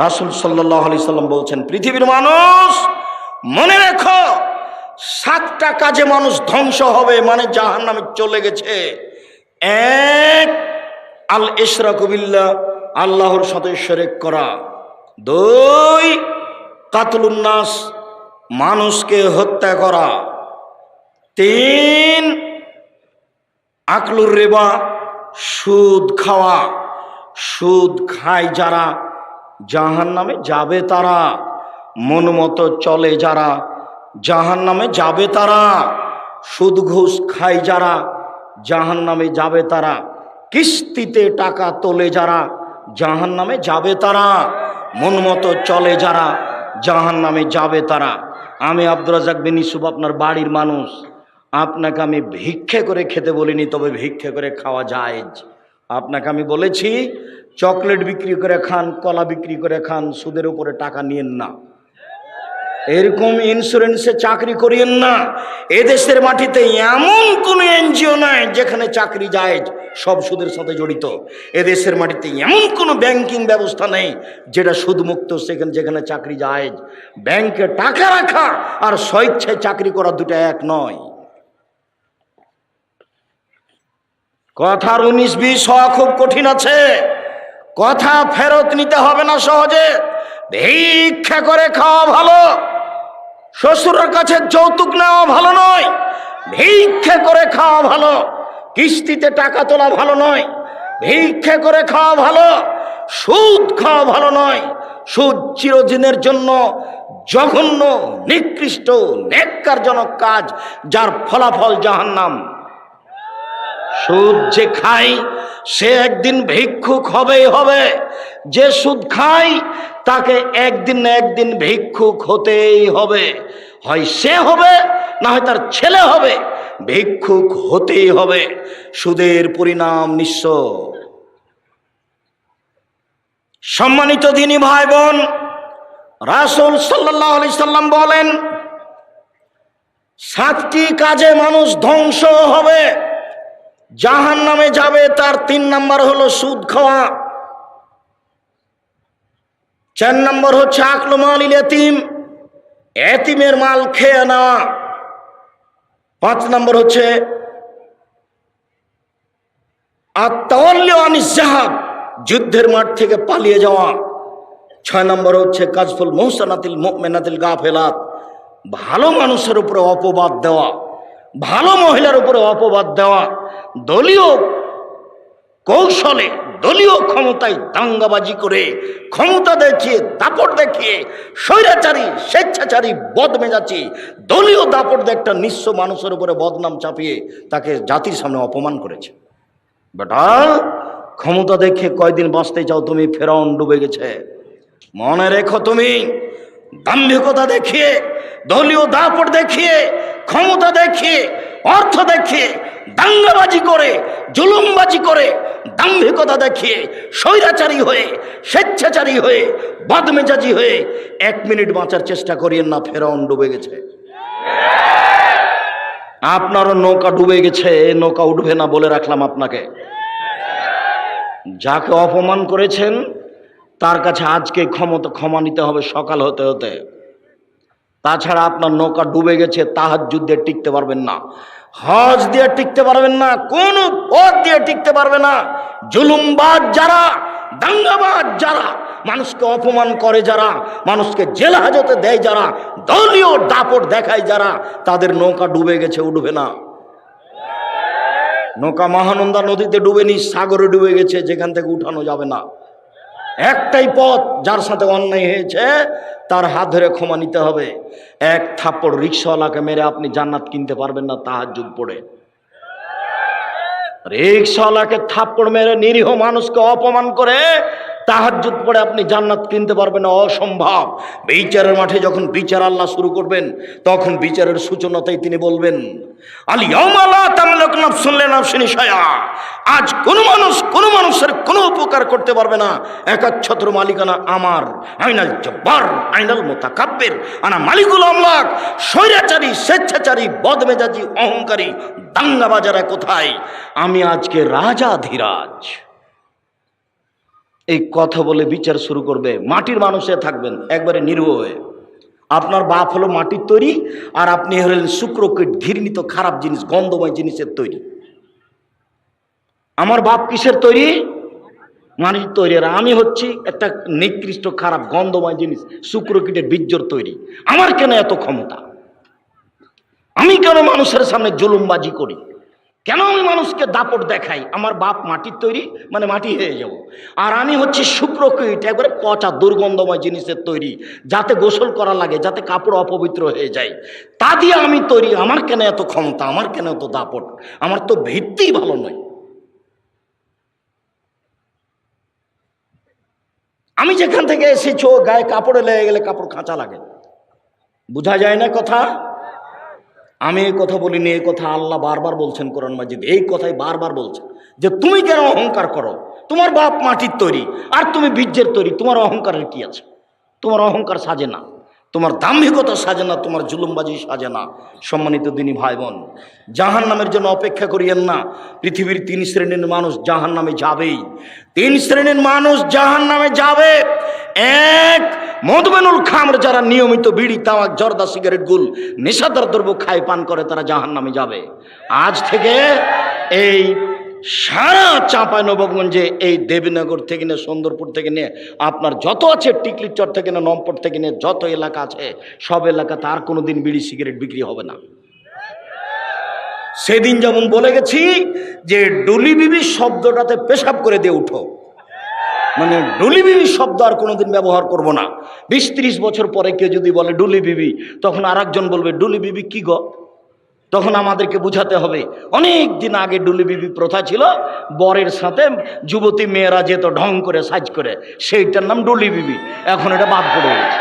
রাসূল সাল্লাল্লাহু আলাইহি সাল্লাম বলছেন, পৃথিবীর মানুষ মনে রেখো, 7টা কাজে মানুষ ধ্বংস হবে, মানে জাহান্নামে চলে গেছে। এক, আল ইশরাকু বিল্লাহ, আল্লাহর সাথে শিরক করা। 2, কাতলুন নাস, মানুষকে হত্যা করা। 3, আকলুর রিবা, সুদ খাওয়া। সুদ খায় যারা জাহান্নামে যাবে তারা, মন মতো চলে যারা জাহান্নামে যাবে তারা। সুদ ঘুষ খায় যারা জাহান্নামে যাবে তারা। কিস্তিতে টাকা তোলে যারা জাহান্নামে যাবে তারা। মন মতো চলে যারা জাহান্নামে যাবে তারা। আমি আব্দুর রাজ্জাক বিন ইউসুফ আপনার বাড়ির মানুষ, আপনাকে আমি ভিক্ষে করে খেতে বলিনি, তবে ভিক্ষে করে খাওয়া জায়েজ। আপনাকে আমি বলেছি চকলেট বিক্রি করে খান, কলা বিক্রি করে খান, সুদের উপরে টাকা নিয়েন না। এরকম ইন্স্যুরেন্সে চাকরি করিয়েন না। এদেশের মাটিতে এমন কোনো এনজিও নাই যেখানে চাকরি জায়েজ, সব সুদের সাথে জড়িত। এদেশের মাটিতে এমন কোনো ব্যাংকিং ব্যবস্থা নেই যেটা সুদমুক্ত, যেখানে চাকরি জায়েজ। ব্যাংকে টাকা রাখা আর স্বেচ্ছায় চাকরি করা দুটো এক নয়। কথার 19-20 হওয়া খুব কঠিন আছে। কথা ফেরত নিতে হবে না সহজে। ভিক্ষা করে খাওয়া ভালো, শ্বশুরের কাছে যৌতুক নেওয়া ভালো নয়। ভিক্ষা করে খাওয়া ভালো, কিস্তিতে টাকা তোলা ভালো নয়। ভিক্ষা করে খাওয়া ভালো, সুদ খাওয়া ভালো নয়। সুদ চিরদিনের জন্য জঘন্য, নিকৃষ্ট, নেক্কারজনক কাজ, যার ফলাফল জাহান্নাম। সুদ যে খায় সে একদিন ভিক্ষুক হবেই হবে। যে সুদ খায় তাকে একদিন না একদিন ভিক্ষুক হতেই হবে। হয় সে হবে, না হয় তার ছেলে হবে, ভিক্ষুক হতেই হবে। সুদের পরিণাম নিঃস্ব। সম্মানিত দিনী ভাই বোন, রাসূল সাল্লাল্লাহু আলাইহি সাল্লাম বলেন 7টি কাজে মানুষ ধ্বংস হবে, জাহান্নামে যাবে। তার 3 নম্বর হলো সুদ খাওয়া। 4 নম্বর হচ্ছে আকলু মালিল ইয়াতীম, এতিমের মাল খেয়ে নেওয়া। 5 নম্বর হচ্ছে আত-তাওয়াল্লি আনিজ জিহাদ, যুদ্ধের মাঠ থেকে পালিয়ে যাওয়া। 6 নম্বর হচ্ছে কাজফুল মুহসানাতিল মুমিনাতিল গাফিলাত, ভালো মানুষের উপরে অপবাদ দেওয়া, ভালো মহিলার উপরে অপবাদ দেওয়া। দলীয় কৌশলে, দলীয় ক্ষমতায় দাঙ্গাবাজি করে, ক্ষমতা দেখিয়ে, দাপট দেখিয়ে, স্বৈরাচারী, স্বেচ্ছাচারী, বদমেজাজি দলীয় দাপট দিয়ে একটা নিঃস্ব মানুষের উপরে বদনাম চাপিয়ে তাকে জাতির সামনে অপমান করেছে। বেটা, ক্ষমতা দেখে কয়দিন বাঁচতে চাও তুমি? ফেরাউন ডুবে গেছে। মনে রেখো, তুমি দাম্ভিকতা দেখিয়ে, দলীয় দাপট দেখিয়ে, ক্ষমতা দেখিয়ে, অর্থ দেখিয়ে, দাঙ্গাবাজি করে, জুলুমবাজি করে, দাম্ভিকতা দেখিয়ে, স্বৈরাচারী হয়ে, স্বেচ্ছাচারী হয়ে, বদমেজাজি হয়ে 1 মিনিট বাঁচার চেষ্টা করিয়েন না। ফেরাউন ডুবে গেছে। আপনারও নৌকা ডুবে গেছে, নৌকা উঠবে না বলে রাখলাম আপনাকে। যাকে অপমান করেছেন তার কাছে আজকে ক্ষমা নিতে হবে সকাল হতে হতে। তাছাড়া আপনার নৌকা ডুবে গেছে, তাহাজ্জুদ দিয়ে টিকতে পারবেন না, হজ দিয়ে টিকতে পারবেন না, কোন পথ দিয়ে টিকতে পারবে না। জুলুমবাজ যারা, দাঙ্গাবাজ যারা, মানুষকে অপমান করে যারা, মানুষকে জেল হাজতে দেয় যারা, দলীয় দাপট দেখায় যারা, তাদের নৌকা ডুবে গেছে, উঠবে না। নৌকা মহানন্দা নদীতে ডুবেনি, সাগরে ডুবে গেছে, যেখান থেকে উঠানো যাবে না। একটাই পথ, যার সাথে অন্যায় হয়েছে তার হাত ধরে ক্ষমা নিতে হবে। 1 থাপ্পড় রিকশাওয়ালাকে মেরে আপনি জান্নাত কিনতে পারবেন না তাহাজ্জুদ পড়ে। রিকশাওয়ালাকে থাপ্পড় মেরে, নিরীহ মানুষকে অপমান করে তাহাজ্জুদ পড়ে আপনি জান্নাত কিনতে পারবেন না, অসম্ভব। বিচারের মাঠে যখন বিচার আল্লাহ শুরু করবেন, তখন বিচারের সূচনাতেই তিনি বলবেন, আল ইয়াউমা লা তামলিকু নাফসুন লিনাফসিন শাইআ, আজ কোন মানুষ কোন মানুষের কোনো উপকার করতে পারবে না। একচ্ছত্র মালিকানা আমার। আইনাল জব্বার, আইনাল মুতাকাব্বির, আনা মালিকুল আমলাক। স্বৈরাচারী, স্বেচ্ছাচারী, বদমেজাজি, অহংকারী, দাঙ্গাবাজারা কোথায়? আমি আজকে রাজাধিরাজ। এই কথা বলে বিচার শুরু করবে। মাটির মানুষে থাকবেন একবারে নির্ভয় হয়ে। আপনার বাপ হলো মাটির তৈরি, আর আপনি হলেন শুক্রকীট, ঘৃণিত খারাপ জিনিস, গন্ধময় জিনিসের তৈরি। আমার বাপ কিসের তৈরি? মাটির তৈরি। আর আমি হচ্ছি একটা নিকৃষ্ট খারাপ গন্ধময় জিনিস, শুক্রকীটের বীর্যর তৈরি। আমার কেন এত ক্ষমতা? আমি কেন মানুষের সামনে জুলুমবাজি করি? কেন আমি মানুষকে দাপট দেখাই? আমার বাপ মাটির তৈরি, মানে মাটি হয়ে যাব। আর আমি হচ্ছি শুক্রকীট, একবারে পচা দুর্গন্ধময় জিনিসের তৈরি, যাতে গোসল করা লাগে, যাতে কাপড় অপবিত্র হয়ে যায়, তা দিয়ে আমি তৈরি। আমার কেন এত ক্ষমতা? আমার কেন এত দাপট? আমার তো ভিত্তিই ভালো নয়। আমি যেখান থেকে এসেছি, গায়ে কাপড়ে লেগে গেলে কাপড় খাঁচা লাগে, বোঝা যায় না কথা? আমি এই কথা বলিনি, এই কথা আল্লাহ বারবার বলছেন কোরআন মাজিদ। এই কথাই বারবার বলছেন যে তুমি কেন অহংকার করো? তোমার বাপ মাটির তৈরি আর তুমি বীর্যের তৈরি, তোমার অহংকারের কি আছে? তোমার অহংকার সাজে না, তোমার দাম্ভিকতা সাজে না, তোমার জুলুমবাজি সাজে না। সম্মানিত দিনী ভাই বোন, জাহান নামের জন্য অপেক্ষা করিয়েন না। পৃথিবীর 3 শ্রেণীর মানুষ জাহান নামে যাবেই। 3 শ্রেণীর মানুষ জাহান নামে যাবে। এক, মদমেনুল খামর, যারা নিয়মিত বিড়ি, তামাক, জর্দা, সিগারেট, গুল, নেশাদার দ্রব্য খায়, পান করে, তারা জাহান নামে যাবে। আজ থেকে এই সারা চাঁপাইনবাবগঞ্জে, এই দেবীনগর থেকে নিয়ে, সুন্দরপুর থেকে নিয়ে, আপনার যত আছে, টিকলির চর থেকে নিয়ে, নমপট থেকে নিয়ে যত এলাকা আছে, সব এলাকাতে আর কোনোদিন বিড়ি সিগারেট বিক্রি হবে না। সেদিন যেমন বলে গেছি যে ডুলি বিবি শব্দটাতে পেশাব করে দিয়ে উঠো, মানে ডুলি বিবি শব্দ আর কোনোদিন ব্যবহার করব না। 20-30 বছর পরে কেউ যদি বলে ডুলি বিবি, তখন আর একজন বলবে ডুলি বিবি কি গো? তখন আমাদেরকে বুঝাতে হবে অনেক দিন আগে ডুলি বিবি প্রথা ছিল, বরের সাথে যুবতী মেয়েরা যেত ঢং করে, সাজ করে, সেইটার নাম ডুলি বিবি। এখন এটা বাদ পড়ে গেছে।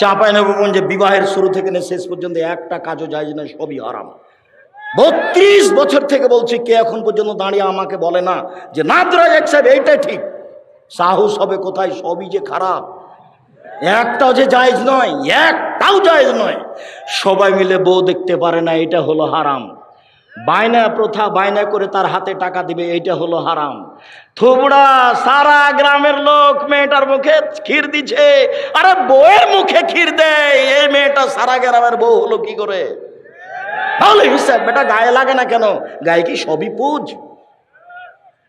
চাঁপাইনবাবগঞ্জে বিবাহের শুরু থেকে শেষ পর্যন্ত একটা কাজও যায় না, সবই হারাম। 32 বছর থেকে বলছি, কে এখন পর্যন্ত দাঁড়িয়ে আমাকে বলে না যে নাদরাজ সাহেব এইটাই ঠিক? সাহস হবে কোথায়? সবই যে খারাপ, একটাও যে জায়েজ নয়, একটাও জায়েজ নয়। সবাই মিলে বউ দেখতে পারে না, এটা হলো হারাম। বায়না প্রথা, বায়না করে তার হাতে টাকা দিবে, এটা হলো হারাম। থুবড়া, সারা গ্রামের লোক মেয়েটার মুখে ক্ষীর দিচ্ছে, আরে বউয়ের মুখে ক্ষীর দেয়, এই মেয়েটা সারা গ্রামের বউ হলো কি করে? তাহলে হিসাব বেটা গায়ে লাগে না কেন? গায়ে কি সবই পুজ?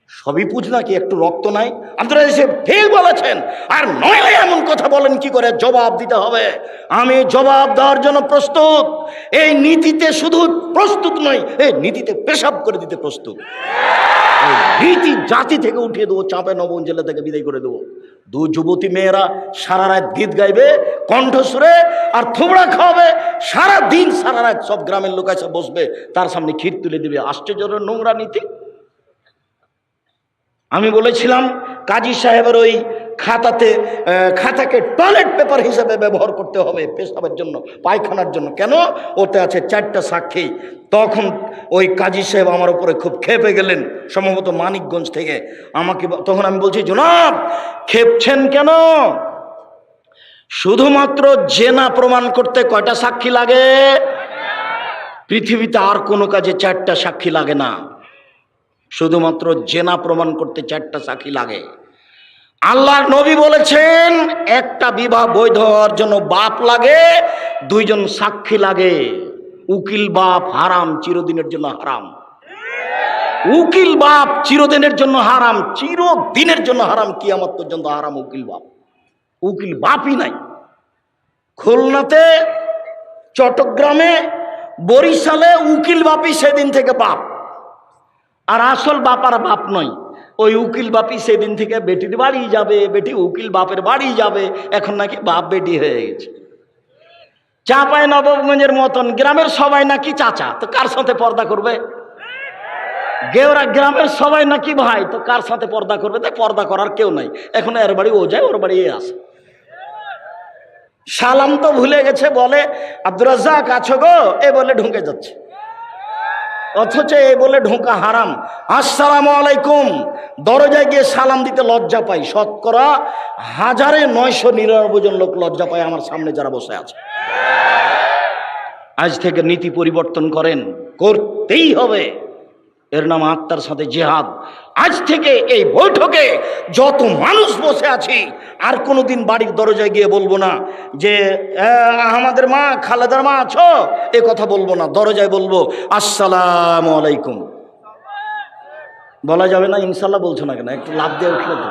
সবই পুজ নাকি? একটু রক্ত নাই? আপনারা এসে ঠিক বলেছেন। আর নইলে এমন কথা বলেন কি করে? জবাব দিতে হবে। আমি জবাব দেওয়ার জন্য প্রস্তুত। এই নীতিতে শুধু প্রস্তুত নই, এই নীতিতে পেশাব করে দিতে প্রস্তুত। এই নীতি জাতি থেকে উঠিয়ে দেবো, চাঁপাইনবাবগঞ্জ জেলা থেকে বিদায় করে দেবো। 2 যুবতী মেয়েরা সারা রাত গীত গাইবে কণ্ঠস্বরে, আর থুবড়া খাওয়াবে সারা দিন, সারা রাত। সব গ্রামের লোক এসে বসবে, তার সামনে ক্ষীর তুলে দিবে। আশ্চর্যের নোংরা নীতি। আমি বলেছিলাম কাজী সাহেবের ওই খাতাকে টয়লেট পেপার হিসেবে ব্যবহার করতে হবে পেশাবের জন্য, পায়খানার জন্য। কেন? ওতে আছে 4টা সাক্ষী। তখন ওই কাজী সাহেব আমার উপরে খুব ক্ষেপে গেলেন, সম্ভবত মানিকগঞ্জ থেকে। আমাকে তখন আমি বলছি, জনাব ক্ষেপছেন কেন? শুধুমাত্র জেনা প্রমাণ করতে কয়টা সাক্ষী লাগে? পৃথিবীতে আর কোনো কাজে 4টা সাক্ষী লাগে না, শুধুমাত্র জেনা প্রমাণ করতে 4টা সাক্ষী লাগে। আল্লাহর নবী বলেছেন একটা বিবাহ বৈধ হওয়ার জন্য বাপ লাগে, 2 জন সাক্ষী লাগে। উকিল বাপ হারাম, চিরদিনের জন্য হারাম। উকিল বাপ চিরদিনের জন্য হারাম, চিরদিনের জন্য হারাম, কিয়ামত পর্যন্ত হারাম উকিল বাপ। উকিল বাপই নাই। খুলনাতে, চট্টগ্রামে, বরিশালে উকিল বাপই সেদিন থেকে বাপ। আর আসল বাপ আর বাপ নয়, ওই উকিল বাপই সেদিন থেকে বেটির বাড়ি যাবে, বেটি উকিল বাপের বাড়ি যাবে। এখন নাকি বাপ বেটি হয়ে গেছে। চাঁপাইনবাবগঞ্জের মতন গ্রামের সবাই নাকি চাচা, তো কার সাথে পর্দা করবে? গেওরা গ্রামের সবাই নাকি ভাই, তো কার সাথে পর্দা করবে? তাই পর্দা করার কেউ নাই। এখন এর বাড়ি ও যায়, ওর বাড়ি এ আসে। সালাম তো ভুলে গেছে, বলে আব্দুর রাজ্জাক আছো গো, এ বলে ঢুকে যাচ্ছে। অথচ এই বলে ঢোকা হারাম। আসসালামু আলাইকুম, দরজায় গিয়ে সালাম দিতে লজ্জা পাই। শতকরা 1999 জন লোক লজ্জা পায় আমার সামনে যারা বসে আছে। আজ থেকে নীতি পরিবর্তন করেন, করতেই হবে। এর নাম আত্মার সাথে জিহাদ। আজ থেকে এই বৈঠকে যত মানুষ বসে আছি আর কোনোদিন বাড়ির দরজায় গিয়ে বলবো না যে আমাদের মা খালেদার মা আছো, এ কথা বলবো না। দরজায় বলবো আসসালামু আলাইকুম। বলা যাবে না ইনশাল্লাহ বলছো না কেন? একটু লাভ দিয়ে উঠলে তো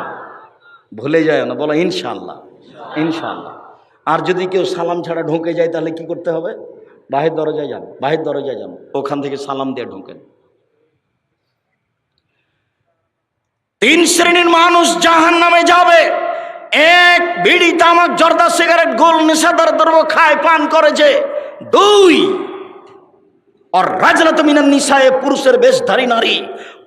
ভুলে যায় না, বলো ইনশাল্লাহ ইনশাল্লাহ। আর যদি কেউ সালাম ছাড়া ঢুকে যায় তাহলে কি করতে হবে? বাহির দরজায় যান, বাহির দরজায় যান, ওখান থেকে সালাম দিয়ে ঢুকেন। 3 শ্রেণীর মানুষ জাহান্নামে যাবে। 1, বিড়ি তামাক জর্দা সিগারেট গোল নেশাদার দ্রব্য খায় পান করেছে। 2, আর রাজনাত মিনান নিসায়ে, পুরুষের বেশধারী নারী,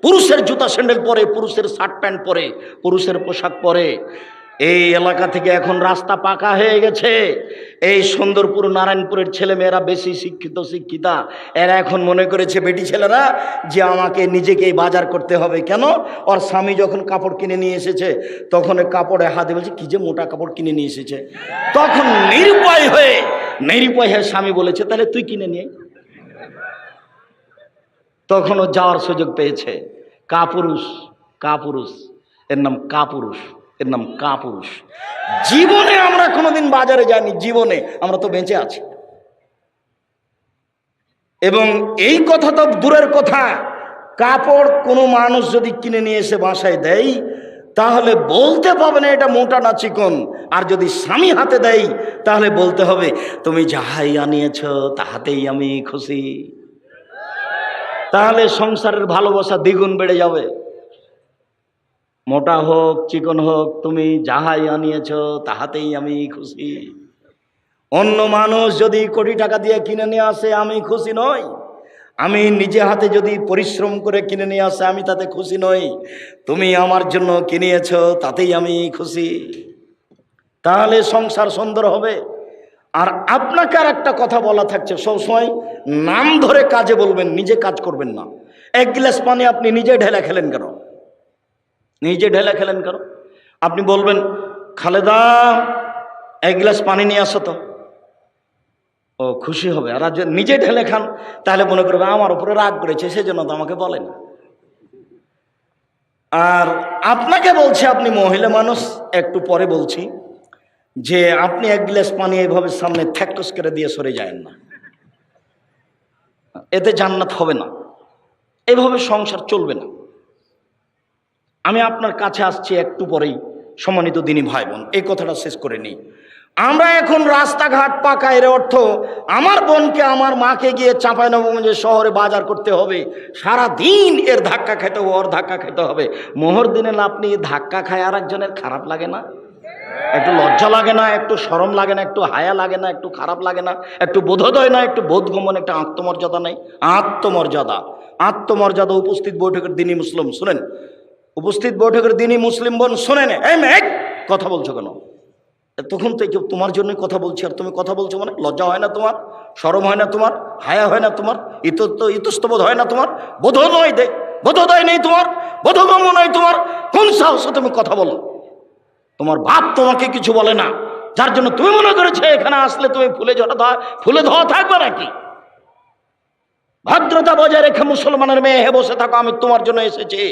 পুরুষের জুতা স্যান্ডেল পরে, পুরুষের শার্ট প্যান্ট পরে, পুরুষের পোশাক পরে। এই এলাকা থেকে এখন রাস্তা পাকা হয়ে গেছে। এই সুন্দরপুর নারায়ণপুরের ছেলে মেয়েরা বেশি শিক্ষিতা, এরা এখন মনে করেছে বেটি ছেলেরা যে আমাকে নিজেকেই বাজার করতে হবে। কেন? ওর স্বামী যখন কাপড় কিনে নিয়ে এসেছে তখন কাপড়ে হাতে বলছে কি যে মোটা কাপড় কিনে নিয়ে এসেছে। তখন নিরুপায় হয়ে স্বামী বলেছে তাহলে তুই কিনে নিয়ে। তখনও যাওয়ার সুযোগ পেয়েছে। কাপুরুষ, এর নাম কাপুরুষ, এর নাম কাপুরুষ। জীবনে আমরা কোনোদিন বাজারে যাইনি, জীবনে আমরা তো বেঁচে আছি। এবং এই কথা তো দূরের কথা, কাপড় কোনো মানুষ যদি কিনে নিয়ে এসে বাসায় দেয় তাহলে বলতে পাবে না এটা মোটা না চিকন। আর যদি স্বামী হাতে দেয় তাহলে বলতে হবে তুমি যাহাই আনিয়েছ তাহাতেই আমি খুশি। তাহলে সংসারের ভালোবাসা দ্বিগুণ বেড়ে যাবে। মোটা হোক চিকন হোক, তুমি যাহাই আনিয়েছ তাহাতেই আমি খুশি। অন্য মানুষ যদি কোটি টাকা দিয়ে কিনে নিয়ে আসে আমি খুশি নই। আমি নিজে হাতে যদি পরিশ্রম করে কিনে নিয়ে আসে আমি তাতে খুশি নই। তুমি আমার জন্য কিনিয়েছ তাতেই আমি খুশি। তাহলে সংসার সুন্দর হবে। আর আপনাকে আর একটা কথা বলা থাকছে, সবসময় নাম ধরে কাজে বলবেন, নিজে কাজ করবেন না। 1 গ্লাস পানি আপনি নিজে ঢেলে খেলেন কেন? আপনি বলবেন খালেদা 1 গ্লাস পানি নিয়ে আসো তো, ও খুশি হবে। আর নিজে ঢেলে খান তাহলে মনে করবে আমার উপরে রাগ করেছে, সেজন্য তো আমাকে বলেন। আর আপনাকে বলছি, আপনি মহিলা মানুষ, একটু পরে বলছি যে আপনি 1 গ্লাস পানি এইভাবে সামনে থ্যাকস করে দিয়ে সরে যায়েন না, এতে জান্নাত হবে না। এভাবে সংসার চলবে না। আমি আপনার কাছে আসছি একটু পরেই, সম্মানিত দিনী ভাই বোন, এই কথাটা শেষ করে নিই। আমরা এখন রাস্তাঘাট পাকা, এর অর্থ আমার বোনকে আমার মাকে গিয়ে চাঁপাইনবাবগঞ্জের শহরে বাজার করতে হবে, সারা দিন এর ধাক্কা খেতে হবে, ওর ধাক্কা খেতে হবে। মোহর দিনে আপনি ধাক্কা খায় আর একজনের খারাপ লাগে না? একটু লজ্জা লাগে না? একটু শরম লাগে না? একটু হায়া লাগে না? একটু খারাপ লাগে না? একটু বোধোদয় না? একটু বোধগমন, একটা আত্মমর্যাদা নেই? আত্মমর্যাদা। উপস্থিত বৈঠকের দিনই মুসলিম শুনেন, উপস্থিত বৈঠকের দিনই মুসলিম বোন শুনেন। কথা বলছো কেন? তখন তো তোমার জন্যই কথা বলছি, আর তুমি কথা বলছো মানে লজ্জা হয় না তোমার? শরম হয় না তোমার? হায়া হয় না তোমার? ইতস্তবোধ হয় না তোমার? বোধোদয় নেই তোমার? বোধগম্য নয় তোমার? কোন সাহসে তুমি কথা বলো? তোমার বাপ তোমাকে কিছু বলে না, যার জন্য তুমি মনে করেছে এখানে আসলে তুমি ফুলে ধোয়া থাকবে নাকি? ভদ্রতা বজায় রেখে মুসলমানের মেয়ে হে বসে থাকো, আমি তোমার জন্য এসেছি।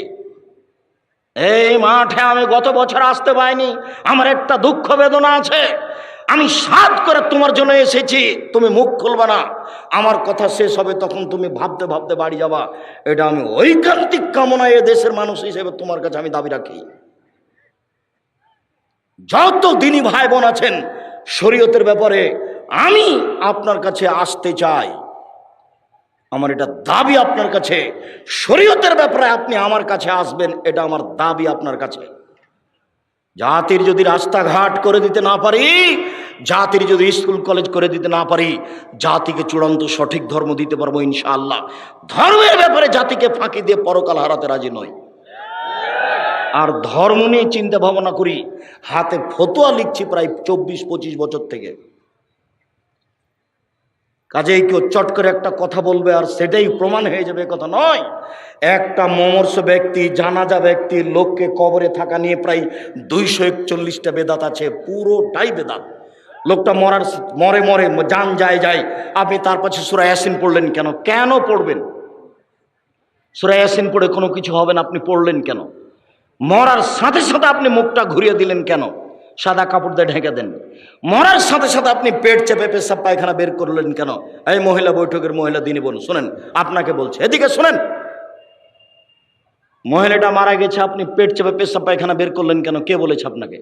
এই মাঠে আমি গত বছর আসতে পাইনি, আমার একটা দুঃখ বেদনা আছে। আমি সাধ করে তোমার জন্য এসেছি, তুমি মুখ খুলবে না। আমার কথা শেষ হবে তখন তুমি ভাবতে ভাবতে বাড়ি যাবা। এটা আমি ঐকান্তিক কামনা এ দেশের মানুষ হিসেবে তোমার কাছে আমি দাবি রাখি। যত দিনী ভাই বোন আছেন, শরীয়তের ব্যাপারে আমি আপনার কাছে আসতে চাই। আমার এটা দাবি আপনার কাছে, শরীয়তের ব্যাপারে আপনি আমার কাছে আসবেন, এটা আমার দাবি আপনার কাছে। জাতির যদি রাস্তাঘাট করে দিতে না পারি, জাতির যদি স্কুল কলেজ করে দিতে না পারি, জাতিকে চূড়ান্ত সঠিক ধর্ম দিতে পারবো ইনশাআল্লাহ। ধর্মের ব্যাপারে জাতিকে ফাঁকি দিয়ে পরকাল হারাতে রাজি নই। আর ধর্ম নিয়ে চিন্তা ভাবনা করি, হাতে ফতোয়া লিখছি প্রায় 24-25 বছর থেকে। কাজেই কেউ চট করে একটা কথা বলবে আর সেটাই প্রমাণ হয়ে যাবে, কথা নয়। একটা মমর্ষ ব্যক্তি, জানাজা ব্যক্তি, লোককে কবরে থাকা নিয়ে প্রায় 241টা বেদাত আছে, পুরোটাই বেদাত। লোকটা মরে জান যায়। আপনি তার পাশে সূরা ইয়াসিন পড়লেন কেন? কেন পড়বেন? সূরা ইয়াসিন পড়ে কোনো কিছু হবে না, আপনি পড়লেন কেন? মরার সাথে সাথে আপনি মুখটা ঘুরিয়ে দিলেন কেন? সাদা কাপড় দিয়ে ঢেকে দেন। মরার সাথে সাথে আপনি পেট চেপে পেশাব পায়খানা বের করলেন কেন? এই মহিলা বৈঠকের মহিলা দিনী বোন শুনেন, আপনাকে বলছে, এদিকে শুনেন। মহিলাটা মারা গেছে, আপনি পেট চেপে পেশাব পায়খানা বের করলেন কেন? কে বলেছে আপনাকে?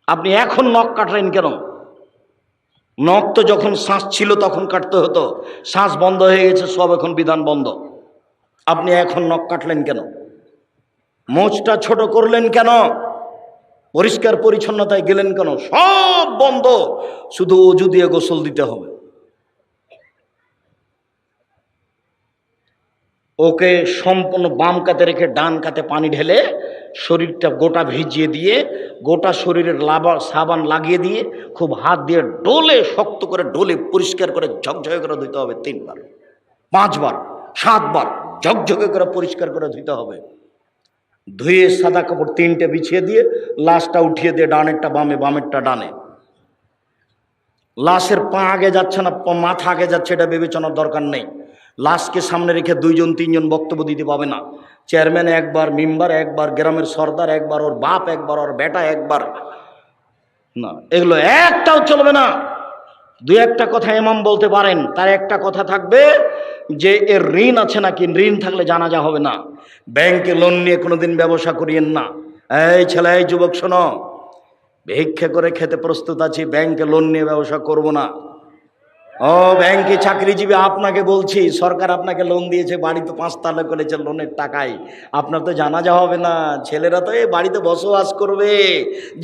আপনি এখন নখ কাটলেন কেন? নখ তো যখন শ্বাস ছিল তখন কাটতে হতো, শ্বাস বন্ধ হয়ে গেছে, সব এখন বিধান বন্ধ। আপনি এখন নখ কাটলেন কেন? মোচটা ছোট করলেন কেন? পরিষ্কার পরিচ্ছন্নতায় গেলেন কেন? সব বন্ধ, শুধু অজু দিয়ে গোসল দিতে হবে। ওকে সম্পূর্ণ বাম কাতে রেখে ডান কাতে পানি ঢেলে শরীরটা গোটা ভিজিয়ে দিয়ে, গোটা শরীরের সাবান লাগিয়ে দিয়ে খুব হাত দিয়ে ডোলে, শক্ত করে ডোলে পরিষ্কার করে ঝকঝকে করে ধুতে হবে। 3 বার, 5 বার, 7 বার ঝকঝকে করে পরিষ্কার করে ধুতে হবে। ধুয়ে সাদা কাপড় 3টে বিছিয়ে দিয়ে লাশটা উঠিয়ে দিয়ে, ডানেরটা বামে, বামেরটা ডানে। লাশের পা আগে যাচ্ছে না, মাথা আগে যাচ্ছে, এটা বিবেচনার দরকার নেই। লাশকে সামনে রেখে 2-3 জন বক্তব্য দিতে পাবে না। চেয়ারম্যান একবার, মেম্বার একবার, গ্রামের সর্দার একবার, ওর বাপ একবার, ওর বেটা একবার, না, এগুলো একটাও চলবে না। 2-1টা কথা ইমাম বলতে পারেন, তার একটা কথা থাকবে যে এর ঋণ আছে নাকি। ঋণ থাকলে জানাজা হবে না। ব্যাংকে লোন নিয়ে কোনোদিন ব্যবসা করিয়েন না। এই ছেলে, এই যুবক শোনো, ভিক্ষা করে খেতে প্রস্তুত আছি, ব্যাংকে লোন নিয়ে ব্যবসা করব না। ও ব্যাংকে চাকরিজীবী, আপনাকে বলছি, সরকার আপনাকে লোন দিয়েছে, বাড়ি তো 5 তালা করেছে লোনের টাকায়, আপনার তো জানাজা হবে না। ছেলেরা তো এই বাড়িতে বসবাস করবে,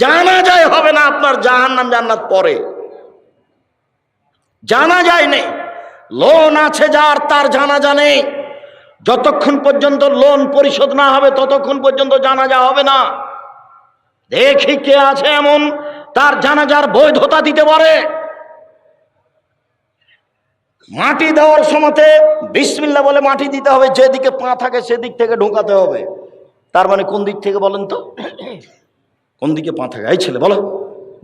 জানাজাই হবে না আপনার। জাহান্নাম জান্নাত পরে, জানাজাই নেই। লোন আছে যার, তার জানাজা নেই। যতক্ষণ পর্যন্ত লোন পরিশোধ না হবে ততক্ষণ পর্যন্ত জানাজা হবে না। দেখি কে আছে এমন তার জানাজার বৈধতা দিতে পারে। মাটি দেওয়ার সময়তে বিসমিল্লাহ বলে মাটি দিতে হবে, যেদিকে পা থাকে সেদিক থেকে ঢোকাতে হবে। তার মানে কোন দিক থেকে বলেন তো? কোন দিকে পা থাকে? এই ছেলে বলো,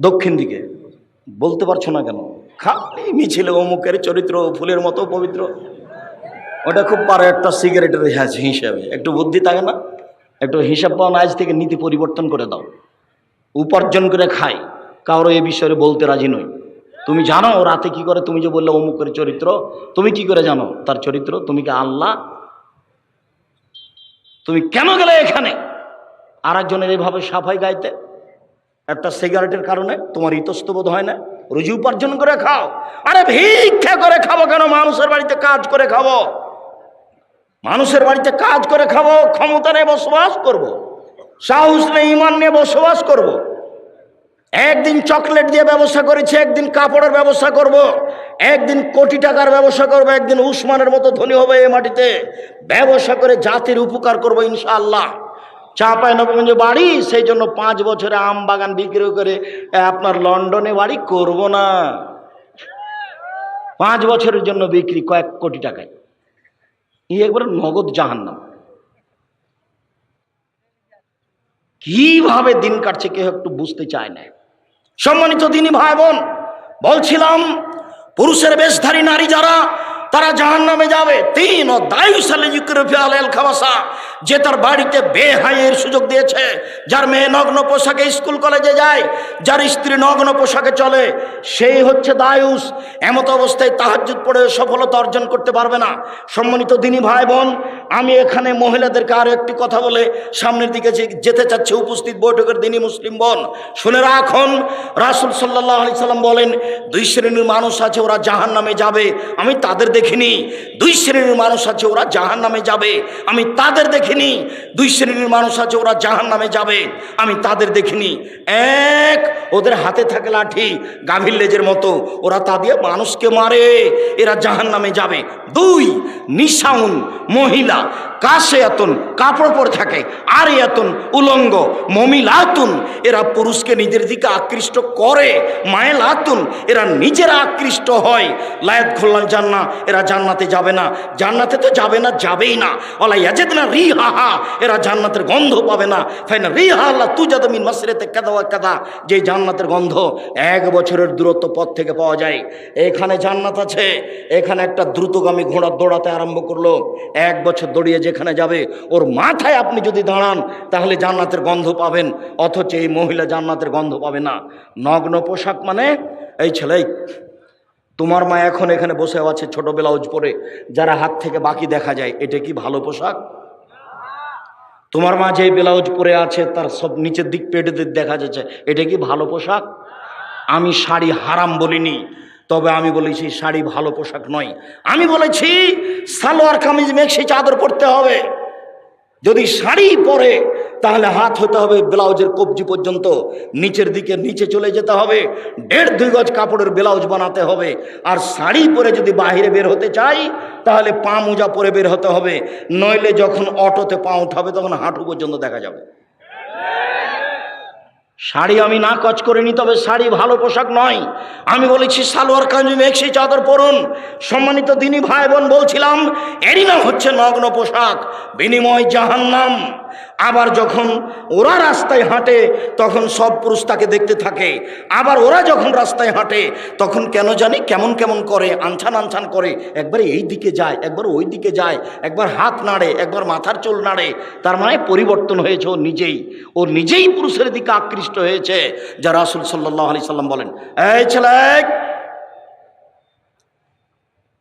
দক্ষিণ দিকে। বলতে পারছো না কেন? খালি মিছিলে অমুকের চরিত্র ফুলের মতো পবিত্র, ওটা খুব পারে একটা সিগারেটের হিসাবে। একটু বুদ্ধি থাকে না? একটু হিসাব পাও না, আজ থেকে নীতি পরিবর্তন করে দাও। উপার্জন করে খাই, কারো এ বিষয়ে বলতে রাজি নই। তুমি জানো ও রাতে কি করে? তুমি যে বললে অমুকের চরিত্র, তুমি কি করে জানো তার চরিত্র? তুমি কি আল্লাহ? তুমি কেন গেলে এখানে আর একজনের এইভাবে সাফাই গাইতে? একটা সিগারেটের কারণে তোমার ইতস্তবোধ হয় না? রুজি উপার্জন করে খাও। আরে ভিক্ষা করে খাবো কেন? মানুষের বাড়িতে কাজ করে খাবো, মানুষের বাড়িতে কাজ করে খাবো। ক্ষমতা নিয়ে বসবাস করব, সাহস নেই, ইমান নিয়ে বসবাস করব। একদিন চকলেট দিয়ে ব্যবসা করেছি, একদিন কাপড়ের ব্যবসা করব, একদিন কোটি টাকার ব্যবসা করব, একদিন উসমানের মতো ধনী হবে এই মাটিতে। ব্যবসা করে জাতির উপকার করব ইনশাআল্লাহ। চাঁপাইনবাবগঞ্জে বাড়ি, সেই জন্য 5 বছরে আম বাগান বিক্রি করে আপনার লন্ডনে বাড়ি করব না। 5 বছরের জন্য বিক্রি কয়েক কোটি টাকায়, এই একবার নগদ জাহান্নাম। কিভাবে দিন কাটছে কেউ একটু বুঝতে চায় না। সম্মানিত দিনী ভাই বোন, বলছিলাম পুরুষের বেশধারী নারী যারা, তারা জাহান্নামে যাবে। 3 যে তার বাড়িতে বেহাইয়ের সুযোগ দিয়েছে, যার মেয়ে নগ্ন পোশাকে স্কুল কলেজে যায়, যার স্ত্রী নগ্ন পোশাকে চলে, সেই হচ্ছে দায়ুস। এমত অবস্থায় তাহাজ্জুদ পড়ে সফলতা অর্জন করতে পারবে না। সম্মানিত দিনী ভাই বোন, আমি এখানে মহিলাদেরকে আরো একটি কথা বলে সামনের দিকে যেতে চাচ্ছি। উপস্থিত বৈঠকের দিনী মুসলিম বোন, শুনে রাখুন, রাসূল সাল্লাল্লাহু আলাইহি সাল্লাম বলেন, 2 শ্রেণীর মানুষ আছে, ওরা জাহান্নামে যাবে, আমি তাদের দেখিনি। 2 শ্রেণীর মানুষ আছে, ওরা জাহান্নামে যাবে, আমি তাদের দেখিনি। 2 শ্রেণীর মানুষ আছে, ওরা জাহান্নামে যাবে, আমি তাদের দেখিনি। 1, ওদের হাতে থাকে লাঠি, গাভীর লেজের মতো, ওরা তা দিয়ে মানুষকে মারে, এরা জাহান্নামে যাবে। 2, নিশাউন, মহিলা, কাশে এতন কাপড় পরে থাকে, আর এতন উলঙ্গ মমিলাতুন, এরা পুরুষকে নিজের দিকে আকৃষ্ট করে, মায়েলাতুন, এরা নিজেরা আকৃষ্ট হয়, লায়াত খুল্লাল জান্নাহ, এরা জান্নাতে যাবে না, জান্নাতে তো যাবে না, যাবেই না, ওলা ইয়াজিদনা রিহাহা, এরা জান্নাতের গন্ধ পাবে না, ফাইনা রিহা আল্লাহ তুজাদ মিন মাসরিতে কাদা ওয়া কাদা, যে জান্নাতের গন্ধ 1 বছরের দূরত্ব পথ থেকে পাওয়া যায়। এখানে জান্নাত আছে, এখানে একটা দ্রুতগামী ঘোড়া দৌড়াতে আরম্ভ করলো, 1 বছর দৌড়িয়ে যেখানে যাবে ওর মাথায় আপনি যদি দাঁড়ান তাহলে জান্নাতের গন্ধ পাবেন, অথচ এই মহিলা জান্নাতের গন্ধ পাবে না। নগ্ন পোশাক মানে এই ছেলে, তোমার মা এখন এখানে বসে আছে ছোট ব্লাউজ পরে, যারা হাত থেকে বাকি দেখা যায়, এটা কি ভালো পোশাক? তোমার মা যে ব্লাউজ পরে আছে তার সব নিচের দিক পেটের দিক দেখা যাচ্ছে, এটা কি ভালো পোশাক? আমি শাড়ি হারাম বলিনি, তবে আমি বলেছি শাড়ি ভালো পোশাক নয়। আমি বলেছি সালোয়ার কামিজ মেক্সি চাদর পরতে হবে। যদি শাড়ি পরে তাহলে হাত হতে হবে ব্লাউজের কবজি পর্যন্ত, নিচের দিকে নিচে চলে যেতে হবে, 1.5-2 গজ কাপড়ের ব্লাউজ বানাতে হবে। আর শাড়ি পরে যদি বাইরে বের হতে চাই তাহলে পা মোজা পরে বের হতে হবে, নইলে যখন অটোতে পা উঠাবে তখন হাঁটু পর্যন্ত দেখা যাবে। শাড়ি আমি না কচ করিনি, তবে শাড়ি ভালো পোশাক নয়। আমি বলেছি সালোয়ার কামিজ মেক্সি চাদর পরুন। সম্মানিত দিনী ভাই বোন, বলছিলাম এরই নাম হচ্ছে নগ্ন পোশাক, বিনিময় জাহান্নাম। আবার যখন ওরা রাস্তায় হাঁটে তখন সব পুরুষ তাকে দেখতে থাকে, আবার ওরা যখন রাস্তায় হাঁটে তখন কেন জানি কেমন কেমন করে, আনছান আনছান করে, একবার এই দিকে যায়, একবার ওই দিকে যায়, একবার হাত নাড়ে, একবার মাথার চুল নাড়ে। তার মানে পরিবর্তন হয়েছে ও নিজেই পুরুষের দিকে আকৃষ্ট হয়েছে, যা রাসূল সাল্লাল্লাহু আলাইহি সাল্লাম বলেন, এই ছেলে,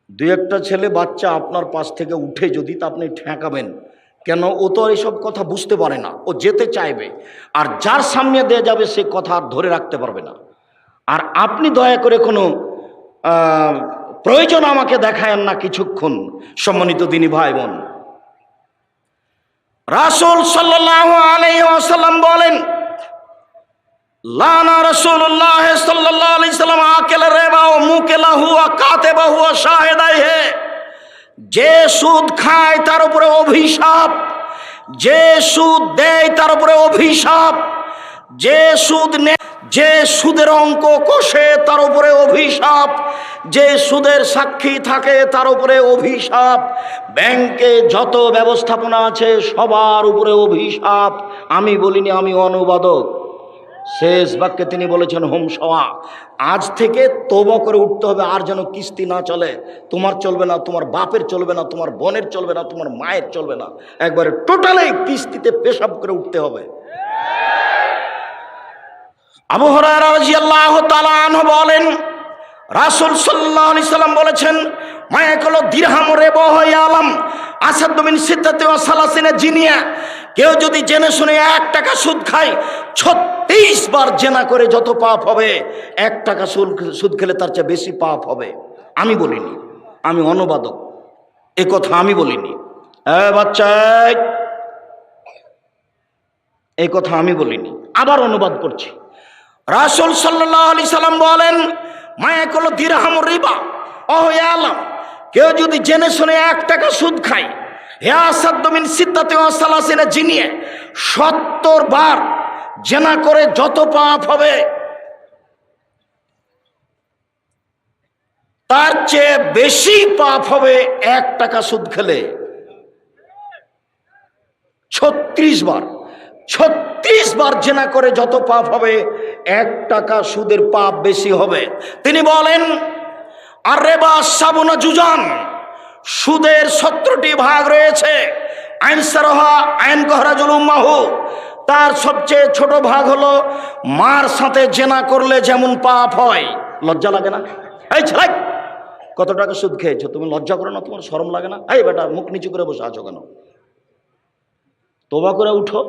2-1টা ছেলে বাচ্চা আপনার পাশ থেকে উঠে যদি তা আপনি ঠেকাবেন কেন? ও তো এইসব কথা বুঝতে পারে না, ও যেতে চাইবে, আর যার সামনে দিয়ে যাবে সে কথা আর ধরে রাখতে পারবে না। আর আপনি দয়া করে কোনো প্রয়োজন আমাকে দেখায়েন না কিছুক্ষণ। সম্মানিত দিনী ভাই বোন, রাসূল সাল্লাল্লাহু আলাইহি ওয়াসাল্লাম বলেন, লানা রাসূলুল্লাহ সাল্লাল্লাহু আলাইহি সাল্লাম আকেল রিবা ওয়া মুকিলাহু ওয়া কাতিবাহু ওয়া শাহিদাইহি, যে সুদ খায় তার উপরে অভিশাপ, যে সুদ দেয় তার উপরে অভিশাপ, যে সুদ নেয়, যে সুদের অঙ্ক কষে তার উপরে অভিশাপ, যে সুদের সাক্ষী থাকে তার উপরে অভিশাপ, ব্যাংকে যত ব্যবস্থাপনা আছে সবার উপরে অভিশাপ। আমি বলিনি, আমি অনুবাদক। শেষ বাক্যে তিনি বলেছেন হোম সওয়া, আজ থেকে তওবা করে উঠতে হবে, আর যেন কিস্তি না চলে। তোমার চলবে না, তোমার বাপের চলবে না, তোমার বোনের চলবে না, তোমার মায়ের চলবে না, একবারে টোটালি কিস্তিতে পেশাব করে উঠতে হবে। আবু হুরায়রা রাদিয়াল্লাহু তাআলা আনহু বলেন, রাসূল সাল্লাল্লাহু আলাইহি সাল্লাম বলেছেন, মায়াকুলু দিরহাম রিবা ইয়ালাম আসাদু মিন সিত্তাতি ওয়া সালাসিনা জিনিয়া, কেউ যদি জেনে শুনে 1 টাকা সুদ খায় 36 বার জেনা করে যত পাপ হবে, 1 টাকা সুদ খেলে তার চেয়ে বেশি পাপ হবে। আমি বলিনি, আমি অনুবাদক, এ কথা আমি বলিনি। বাচ্চা, এই কথা আমি বলিনি, আবার অনুবাদ করছি। রাসূল সাল্লাল্লাহু আলাইহি সাল্লাম বলেন, মায়াকুলু দিরহাম রিবা ওয়া ইয়ালাম, কেউ যদি জেনে শুনে 1 টাকা সুদ খায়, হে আসাদু মিন সিত্তাতি ওয়া সালাসিনা জিনিয়া, 70 বার জেনা করে যত পাপ হবে তার চেয়ে বেশি পাপ হবে 1 টাকা সুদ খেলে। 36 বার, 36 বার জেনা করে যত পাপ হবে 1 টাকা সুদের পাপ বেশি হবে। তিনি বলেন, আর রিবা সাবুনা জুজান, সুদের 17টি ভাগ রয়েছে। আইন সারহা আইন কহরাজুল উম্মাহু, তার সবচেয়ে ছোট ভাগ হলো মার সাথে জেনা করলে যেমন পাপ হয়। লজ্জা লাগে না? এই ছেলে, কত টাকা সুদ খেয়েছো, তুমি লজ্জা করো না? তোমার শরম লাগে না? এই বেটা, মুখ নিচু করে বসে আছো কেন? তওবা করে উঠো।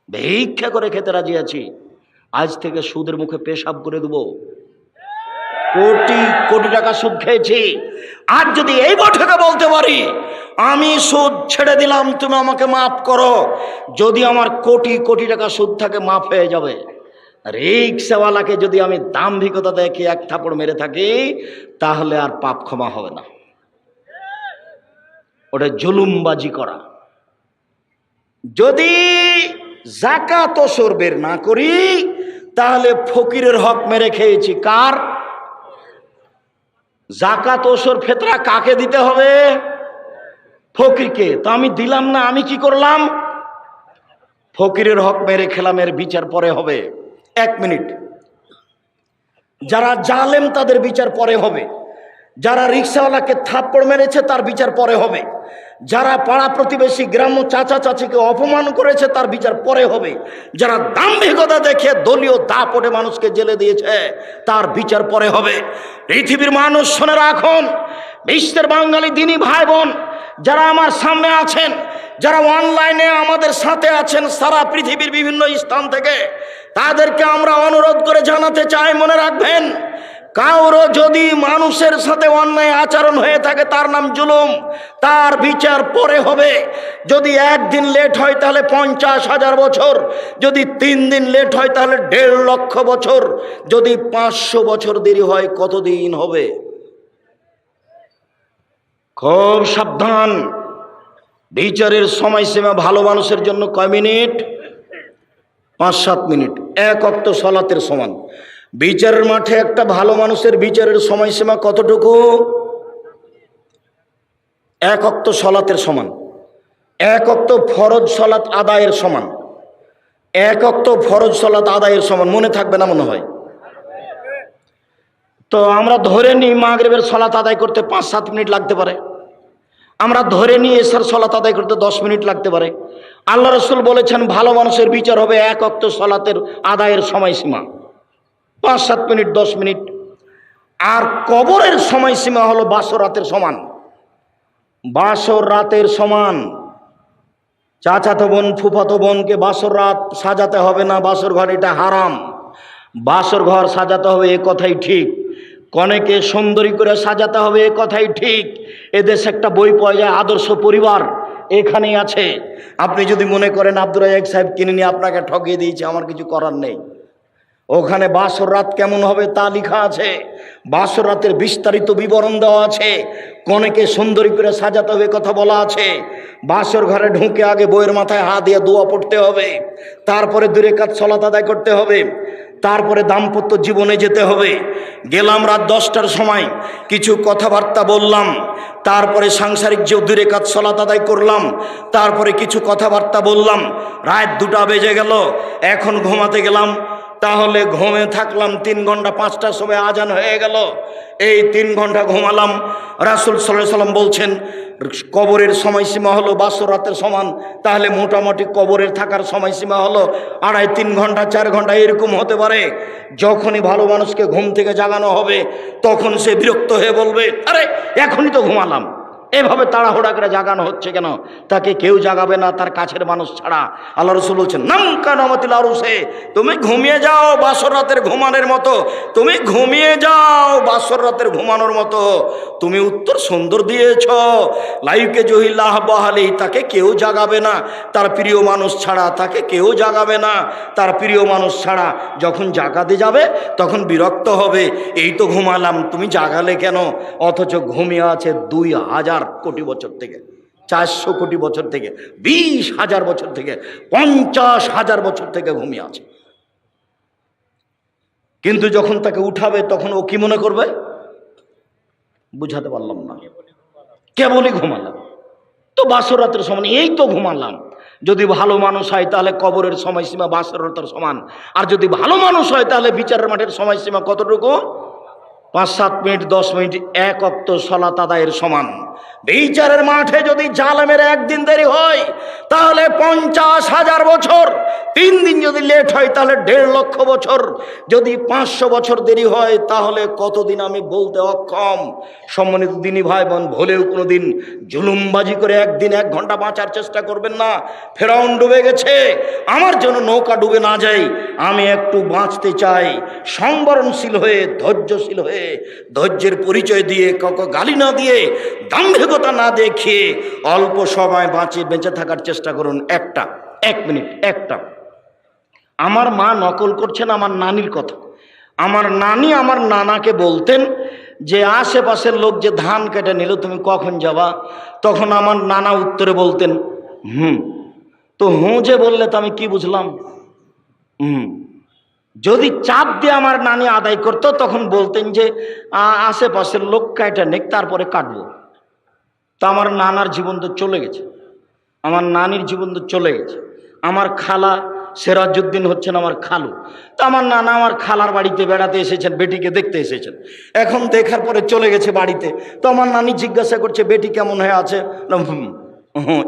ভিক্ষা করে খেতে রাজি আছি, আজ থেকে সুদের মুখে পেশাব করে দেবো। কোটি কোটি টাকা সুদ খেয়েছি, আর যদি এই বৈঠকে বলতে পারি আমি সুদ ছেড়ে দিলাম, তুমি আমাকে মাফ করো, যদি আমার কোটি কোটি টাকা সুদ থাকে মাফ হয়ে যাবে। রিক্সাওয়ালাকে যদি আমি দাম্ভিকতা দেখে 1 থাপড় মেরে থাকি তাহলে আর পাপ ক্ষমা হবে না, ওটা জুলুমবাজি করা। যদি যাকাত ওসর বের না করি তাহলে ফকিরের হক মেরে খেয়েছি। কার? যাকাত ওসর ফিতরা কাকে দিতে হবে? ফকিরকে। তো আমি দিলাম না, আমি কি করলাম? ফকিরের হক মেরে খেলাম, এর বিচার পরে হবে। 1 মিনিট। যারা জালেম তাদের বিচার পরে হবে। যারা রিক্সাওয়ালাকে থাপ্পড় মেরেছে তার বিচার পরে হবে। যারা পাড়া প্রতিবেশী গ্রাম্য চাচা চাচিকে অপমান করেছে তার বিচার পরে হবে। যারা দাম্ভিকতা দেখে দলীয় দাপটে মানুষকে জেলে দিয়েছে তার বিচার পরে হবে। পৃথিবীর মানুষ শুনে রাখুন, বিশ্বের বাঙালি দিনী ভাই বোন যারা আমার সামনে আছেন, যারা অনলাইনে আমাদের সাথে আছেন সারা পৃথিবীর বিভিন্ন স্থান থেকে, তাদেরকে আমরা অনুরোধ করে জানাতে চাই, মনে রাখবেন, কারো যদি মানুষের সাথে অন্যায় আচরণ হয়ে থাকে তার নাম জুলুম, তার বিচার পরে হবে। যদি 1 দিন লেট হয় তাহলে 50,000 বছর, যদি 3 দিন লেট হয় তাহলে 1.5 লক্ষ বছর, যদি 500 বছর দেরি হয় কতদিন হবে? খুব সাবধান। বিচারের সময়সীমা ভালো মানুষের জন্য কয় মিনিট? 5-7 মিনিট। 1 ওয়াক্ত সালাতের সমান। বিচারের মাঠে একটা ভালো মানুষের বিচারের সময়সীমা কতটুকু? 1 ওয়াক্ত সালাতের সমান। 1 ওয়াক্ত ফরজ সালাত আদায়ের সমান। 1 ওয়াক্ত ফরজ সালাত আদায়ের সমান। মনে থাকবে না মনে হয়? তো আমরা ধরে নিই মাগরিবের সালাত আদায় করতে 5-7 মিনিট লাগতে পারে। আমরা ধরে নিই এশার সালাত আদায় করতে 10 মিনিট লাগতে পারে। আল্লাহ রাসূল বলেছেন ভালো মানুষের বিচার হবে 1 ওয়াক্ত সালাতের আদায়ের সময়সীমা 5-7 মিনিট, 10 মিনিট। আর কবরের সময়সীমা হলো বাসর রাতের সমান। বাসর রাতের সমান। চাচাতো বোন ফুফাতো বোনকে বাসর রাত সাজাতে হবে না, বাসর ঘর এটা হারাম। বাসর ঘর সাজাতে হবে এ কথাই ঠিক, কনেকে সুন্দরী করে সাজাতে হবে এ কথাই ঠিক। এদেশে একটা বই পাওয়া যায় আদর্শ পরিবার, এখানেই আছে। আপনি যদি মনে করেন আব্দুর রাজ্জাক সাহেব কিনে নিয়ে আপনাকে ঠকিয়ে দিয়েছে, আমার কিছু করার নেই। ওখানে বাসর রাত কেমন হবে তা লেখা আছে। বাসর রাতের বিস্তারিত বিবরণ দেওয়া আছে। কনেকে সুন্দরী করে সাজাতে হবে কথা বলা আছে। বাসর ঘরে ঢুকে আগে বইয়ের মাথায় হাত দিয়ে দোয়া পড়তে হবে, তারপরে 2 রাকাত সালাত আদায় করতে হবে, তারপরে দাম্পত্য জীবনে যেতে হবে। গেলাম রাত 10টার সময়, কিছু কথাবার্তা বললাম, তারপরে সাংসারিক যে 2 রাকাত সালাত আদায় করলাম, তারপরে কিছু কথাবার্তা বললাম, রাত 2টা বেজে গেল। এখন ঘুমাতে গেলাম, তাহলে ঘুমে থাকলাম 3 ঘন্টা, 5টার সময় আজান হয়ে গেল। এই 3 ঘন্টা ঘুমালাম। রাসূল সাল্লাল্লাহু আলাইহি ওয়াসাল্লাম বলছেন কবরের সময়সীমা হলো বাসর রাতের সমান। তাহলে মোটামুটি কবরের থাকার সময়সীমা হলো 2.5-3 ঘন্টা, 4 ঘন্টা এরকম হতে পারে। যখনই ভালো মানুষকে ঘুম থেকে জাগানো হবে তখন সে বিরক্ত হয়ে বলবে, আরে এখনই তো ঘুমালাম, এভাবে তাড়াহুড়া করে জাগানো হচ্ছে কেন? তাকে কেউ জাগাবে না তার কাছের মানুষ ছাড়া। আল্লাহ রাসূল বলছেন নাম কানামাতিল আরুসে, তুমি ঘুমিয়ে যাও বাসর রাতের ঘুমানোর মতো, তুমি ঘুমিয়ে যাও বাসর রাতের ঘুমানোর মতো। তুমি উত্তর সুন্দর দিয়েছ, লাইকে জহিল্লাহ বাহালি, তাকে কেউ জাগাবে না তার প্রিয় মানুষ ছাড়া, তাকে কেউ জাগাবে না তার প্রিয় মানুষ ছাড়া। যখন জাগাতে যাবে তখন বিরক্ত হবে, এই তো ঘুমালাম তুমি জাগালে কেন? অথচ ঘুমিয়ে আছে 2000 কোটি বছর থেকে, 400 কোটি বছর থেকে, 20,000 বছর থেকে, 50,000 বছর থেকে ঘুমিয়ে আছে। কিন্তু যখন তাকে উঠাবে তখন ও কি মনে করবে? বুঝাতে পারলাম না, কেবলই ঘুমালাম তো বাসর রাতের সমান, এই তো ঘুমালাম। যদি ভালো মানুষ হয় তাহলে কবরের সময়সীমা বাসর রাতের সমান। আর যদি ভালো মানুষ হয় তাহলে বিচারের মাঠের সময়সীমা কতটুকু? 5-7 মিনিট, 10 মিনিট, 1 ওয়াক্ত সালাত আদায়ের সমান। বিচারের মাঠে যদি জালেমের 1 দিন দেরি হয় তাহলে 50,000 বছর, 3 দিন যদি লেট হয় তাহলে 1.5 লক্ষ বছর, যদি 500 বছর দেরি হয় তাহলে কতদিন আমি বলতে অক্ষম। সম্মানিত দিনী ভাই বোন, ভুলেও কোনোদিন জুলুমবাজি করে 1 দিন 1 ঘন্টা বাঁচার চেষ্টা করবেন না। ফেরাউন ডুবে গেছে, আমার জন্য নৌকা ডুবে না যায়, আমি একটু বাঁচতে চাই। সংবরণশীল হয়ে, ধৈর্যশীল হয়ে, ধৈর্যের পরিচয় দিয়ে, কাউকে গালি না দিয়ে, দাম্ভিকতা না দেখিয়ে অল্প সময় বেঁচে থাকার চেষ্টা করুন। 1 মিনিট, একটা। আমার মা নকল করছেন আমার নানির কথা। আমার নানি আমার নানাকে বলতেন যে আশেপাশের লোক যে ধান কেটে নিল তুমি কখন যাবা? তখন আমার নানা উত্তরে বলতেন তো তো হুঁ যে বললে তো আমি কি বুঝলাম? যদি চাপ দিয়ে আমার নানি আদায় করতো তখন বলতেন যে আশেপাশের লোক কাটা নেক, তারপরে কাটবো। তো আমার নানার জীবন তো চলে গেছে, আমার নানির জীবন তো চলে গেছে। আমার খালা সিরাজউদ্দিন হচ্ছেন আমার খালু। তো আমার নানা আমার খালার বাড়িতে বেড়াতে এসেছেন, বেটিকে দেখতে এসেছেন। এখন দেখার পরে চলে গেছে বাড়িতে। তো আমার নানি জিজ্ঞাসা করছে বেটি কেমন হয়ে আছে?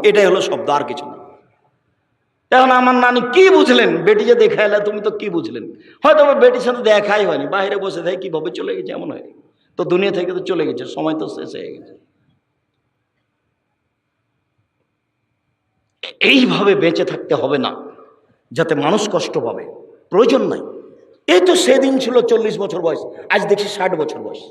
এটাই হলো শব্দ, আর কিছু না। এখন আমার নানি কি বুঝলেন? বেটি যে দেখা এলে তুমি তো কি বুঝলেন? হয়তো বেটির সাথে দেখাই হয়নি, বাইরে বসে থাকে কিভাবে চলে গেছে এমন হয়। তো দুনিয়া থেকে তো চলে গেছে, সময় তো শেষ হয়ে গেছে। এইভাবে বেঁচে থাকতে হবে না যাতে মানুষ কষ্ট পাবে, প্রয়োজন নাই। এই তো সেদিন ছিল 40 বছর বয়স, আজ দেখি 60 বছর বয়স।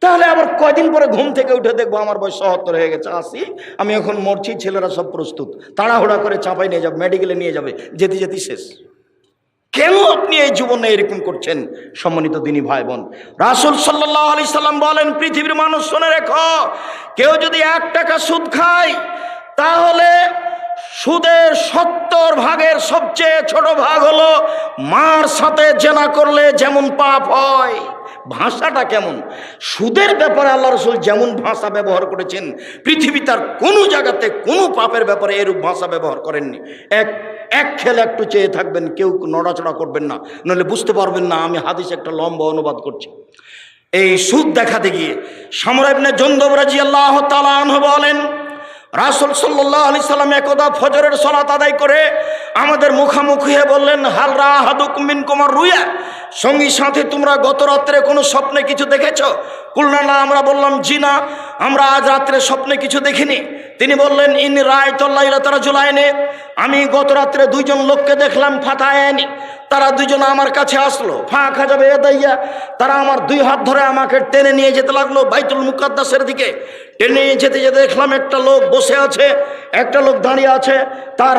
তাহলে আবার কয়দিন পরে ঘুম থেকে উঠে দেখবো আমার বয়স 77 হয়ে গেছে, 80, আমি এখন মরছি, ছেলেরা সব প্রস্তুত, তাড়াহুড়া করে চাপাই নিয়ে যাবে, মেডিকেলে নিয়ে যাবে, যেতে যেতে শেষ। কেন আপনি এই জীবনে এরকম করছেন? সম্মানিত দিনী ভাই বোন, রাসূল সাল্লাল্লাহু আলাইহি সাল্লাম বলেন, পৃথিবীর মানুষ শুনে রেখো, কেউ যদি 1 টাকা সুদ খায় তাহলে সুদের 70 ভাগের সবচেয়ে ছোট ভাগ হলো মার সাথে জেনা করলে যেমন পাপ হয়। ভাষাটা কেমন! সুদের ব্যাপারে আল্লাহ রাসূল যেমন ভাষা ব্যবহার করেছেন, পৃথিবী তার কোনো জায়গাতে কোনো পাপের ব্যাপারে এরূপ ভাষা ব্যবহার করেননি। এক খেলে একটু চেয়ে থাকবেন, কেউ নড়াচড়া করবেন না, নইলে বুঝতে পারবেন না আমি হাদিস একটা লম্বা অনুবাদ করছি। এই সুদ দেখাতে গিয়ে সামরা ইবনে জুনদুব রাদিয়াল্লাহু তাআলা আনহু বলেন, রাসূল সাল্লাল্লাহু আলাইহি সাল্লাম একদা ফজরের সালাত আদায় করে আমাদের মুখামুখি হয়ে বললেন, হাল রা আহাদুকুম মিনকুম আর-রুয়া, সঙ্গী সাথে তোমরা গত রাত্রে কোনো স্বপ্নে কিছু দেখেছো? কুলনা না, আমরা বললাম জি না, আমরা আজ রাত্রে স্বপ্নে কিছু দেখিনি। তিনি বললেন, ইন রাআইতুল লাইলাতা রাজুলাইনি, আমি গত রাত্রে 2 জন লোককে দেখলাম, ফাতায়ানি, তারা 2 জন আমার কাছে আসলো, ফাঁকা যাবে এদাইয়া, তারা আমার 2 হাত ধরে আমাকে টেনে নিয়ে যেতে লাগলো বাইতুল মুকাদ্দাসের দিকে। টেনে নিয়ে যেতে যেতে দেখলাম একটা লোক বসে আছে, একটা লোক দাঁড়িয়ে আছে, তার